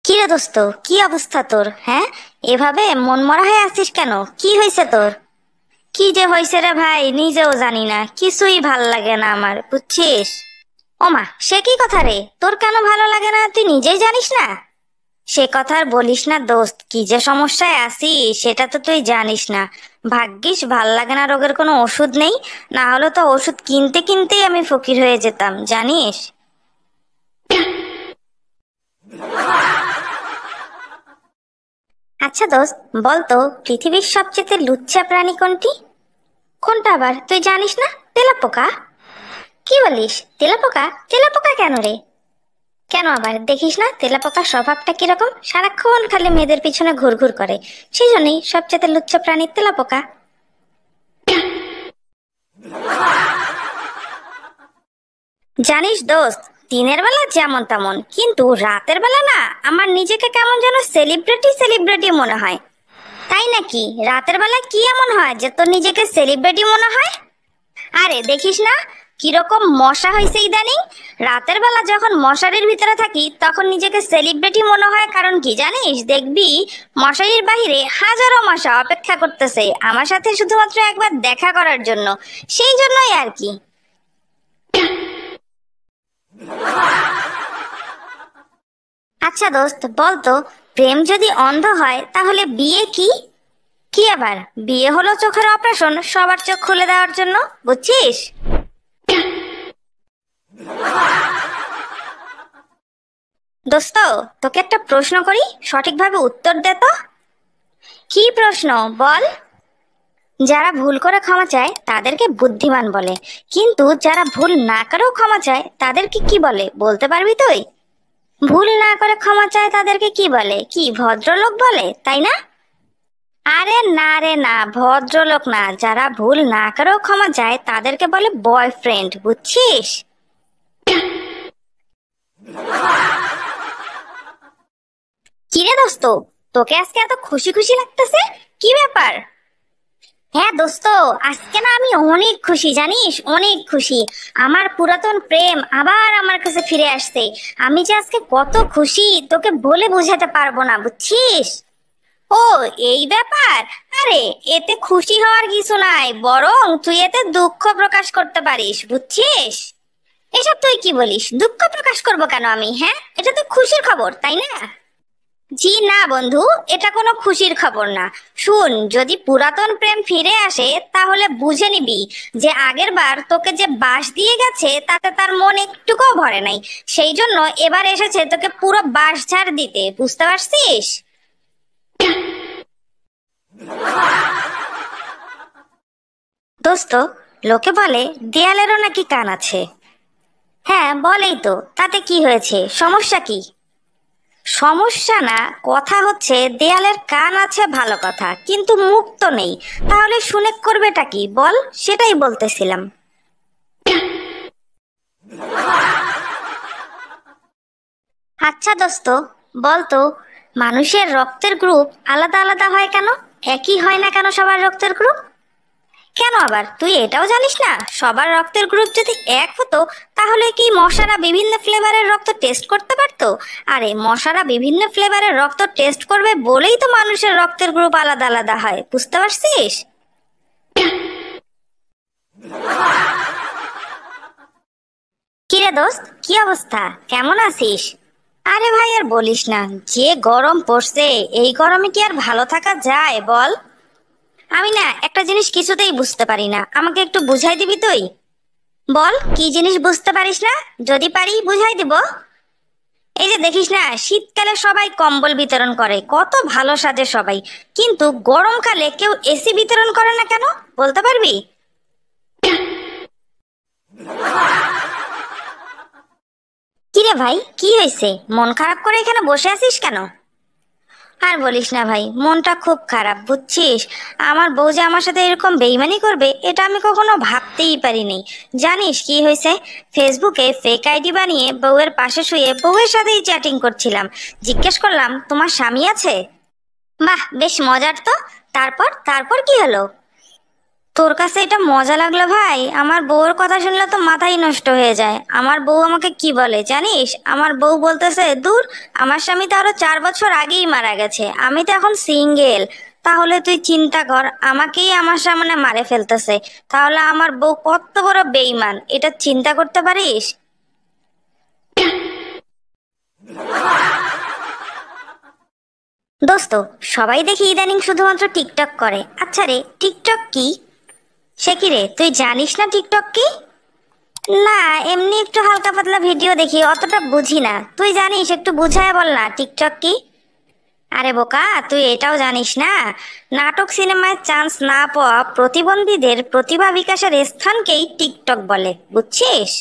কি রে দোস্ত, কি অবস্থা তোর? হ্যাঁ, এভাবে মন মরা হয়ে আছিস কেন? কি হয়েছে তোর? কি যে হয়েছে রে ভাই, নিজেও জানি না, কিছুই ভাল লাগে না আমার, বুঝছিস? ওমা, সে কি কথা রে? তোর কেন ভালো লাগে না তুই নিজেই জানিস না? সে কথা আর বলিস না দোস্ত, কি যে সমস্যায় আছি সেটা তো তুই জানিস না। ভাগ্যিস ভাল লাগে না রোগের কোনো ওষুধ নেই, না হলে তো ওষুধ কিনতে কিনতেই আমি ফকির হয়ে যেতাম, জানিস? আচ্ছা দোস্ত, বলতো পৃথিবীর সবচেয়ে লুচ্চা প্রাণী কোনটি? কোনটা আবার, তুই জানিস না? তেলাপোকা। কি বলিস? তেলাপোকা? তেলাপোকা কেন রে? কেন আবার, দেখিস না তেলাপোকার স্বভাবটা কিরকম? সারাক্ষণ খালি মেয়েদের পিছনে ঘুরঘুর করে, সেই জন্যই সবচেয়ে লুচ্চা প্রাণী তেলাপোকা। জানিস দোস্ত, দিনের বেলা যেমন তেমন, কিন্তু রাতের বেলা না আমার নিজেকে কেমন যেন সেলিব্রিটি সেলিব্রিটি মনে হয়। তাই নাকি? রাতের বেলা কি এমন হয় যে তোর নিজেকে সেলিব্রিটি মনে হয়? আরে দেখিস না কিরকম মশা হয়েছে ইদানিং। রাতের বেলা যখন মশারির ভিতরে থাকি তখন নিজেকে সেলিব্রিটি মনে হয়, কারণ কি জানিস? দেখবি মশারির বাহিরে হাজারো মশা অপেক্ষা করতেছে আমার সাথে শুধুমাত্র একবার দেখা করার জন্য, সেই জন্যই আর কি। আচ্ছা দোস্ত, বলতো প্রেম যদি অন্ধ হয় তাহলে বিয়ে কি? কি আবার, বিয়ে হলো চোখের অপারেশন সবার চোখ খুলে দেওয়ার জন্য, বুঝছিস? দোস্ত, তোকে একটা প্রশ্ন করি, সঠিকভাবে উত্তর দে তো। কি প্রশ্ন, বল। যারা ভুল করে ক্ষমা চায় তাদেরকে বুদ্ধিমান বলে, কিন্তু যারা ভুল না করেও ক্ষমা চায় তাদেরকে কি বলে, বলতে পারবি তুই? ভুল না করে ক্ষমা চায় তাদেরকে কি বলে? কি ভদ্রলোক বলে, তাই না? আরে না রে না, ভদ্রলোক না, যারা ভুল না করেও ক্ষমা চায় তাদেরকে বলে বয়ফ্রেন্ড, বুঝছিস? কিরে দোস্ত, তোকে আজকে এত খুশি খুশি লাগতেছে, কি ব্যাপার? হ্যাঁ দোস্ত, আজকে না আমি অনেক খুশি, জানিস, অনেক খুশি। আমার পুরাতন প্রেম আবার আমার কাছে ফিরে আসছে। আমি যে আজকে কত খুশি তোকে বলে বোঝাতে পারবো না, বুঝছিস? ও, এই ব্যাপার। আরে এতে খুশি হওয়ার কিছু নাই, বরং তুই এতে দুঃখ প্রকাশ করতে পারিস, বুঝছিস? এসব তুই কি বলিস? দুঃখ প্রকাশ করবো কেন আমি? হ্যাঁ, এটা তো খুশির খবর, তাই না? জি না বন্ধু, এটা কোনো খুশির খবর না। শুন, যদি পুরাতন প্রেম ফিরে আসে তাহলে বুঝে নিবি যে আগের বার তোকে যে বাঁশ দিয়ে গেছে তাতে তার মন একটুকুও ভরে নাই, সেই জন্য এবার এসেছে তোকে পুরো বাঁশ ঝাড় দিতে, বুঝতে পারছিস? দোস্ত, লোকে বলে দেয়ালেরও নাকি কান আছে। হ্যাঁ বলেই তো, তাতে কি হয়েছে, সমস্যা কি? সমস্যা না, কথা হচ্ছে দেয়ালের কান আছে ভালো কথা, কিন্তু মুখ তো নেই, তাহলে শুনে করবেটা কি বল, সেটাই বলতেছিলাম। আচ্ছা দোস্ত, বলতো মানুষের রক্তের গ্রুপ আলাদা আলাদা হয় কেন? একই হয় না কেন সবার রক্তের গ্রুপ? কেন আবার, তুই এটাও জানিস না? সবার রক্তের গ্রুপ যদি এক হতো তাহলে কি মশারা বিভিন্ন ফ্লেভারের রক্ত টেস্ট করতে পারতো? আরে মশারা বিভিন্ন ফ্লেভারের রক্ত টেস্ট করবে বলেই তো মানুষের রক্তের গ্রুপ আলাদা আলাদা হয়, বুঝতে পারছিস? কিরে দোস্ত, কি অবস্থা, কেমন আছিস? আরে ভাই আর বলিস না, যে গরম পড়ছে, এই গরমে কি আর ভালো থাকা যায় বল? আমি না একটা জিনিস কিছুতেই বুঝতে পারি না, আমাকে একটু বুঝাই দিবি তুই? বল, কি জিনিস বুঝতে পারিস না? যদি পারি বুঝাই দিব। এই যে দেখিস না, শীতকালে সবাই কম্বল বিতরণ করে, কত ভালো সাজে সবাই, কিন্তু গরমকালে কেউ এসি বিতরণ করে না কেন, বলতে পারবি? কিরে ভাই, কি হয়েছে? মন খারাপ করে এখানে বসে আছিস কেন? আর বলিস না ভাই, মনটা খুব খারাপ, বুঝছিস? আমার বউ যে আমার সাথে এরকম বেইমানি করবে এটা আমি কখনো ভাবতেই পারিনি। জানিস কি হয়েছে? ফেসবুকে ফেক আইডি বানিয়ে বউয়ের পাশে শুয়ে বউয়ের সাথেই চ্যাটিং করছিলাম। জিজ্ঞেস করলাম, তোমার স্বামী আছে? বাহ, বেশ মজার তো। তারপর তারপর কি হলো? তোর কাছে এটা মজা লাগলো ভাই? আমার বউর কথা শুনলে তো মাথাই নষ্ট হয়ে যায়। আমার বউ আমাকে কি বলে জানিস? আমার বউ বলতেছে, দূর, আমার স্বামী তো আরো 4 বছর আগেই মারা গেছে, আমি তো এখন সিঙ্গেল। তাহলে তুই চিন্তা কর, আমাকেই আমার সামনে মারে ফেলতেছে। তাহলে আমার বউ কত বড় বেইমান, এটা চিন্তা করতে পারিস? দোস্ত, সবাই দেখি ইদানিং শুধুমাত্র টিকটক করে। আচ্ছা রে, টিকটক কি? সে কি রে, তুই জানিস না টিকটক কি? না, এমনি একটু হালকা পাতলা ভিডিও দেখি, অতটা বুঝি না। তুই জানিস, একটু বুঝায় বল না টিকটক কি। আরে বোকা, তুই এটাও জানিস না? নাটক সিনেমায় চান্স না পাওয়া প্রতিবন্ধীদের প্রতিভা বিকাশের স্থানকেই টিকটক বলে, বুঝছিস?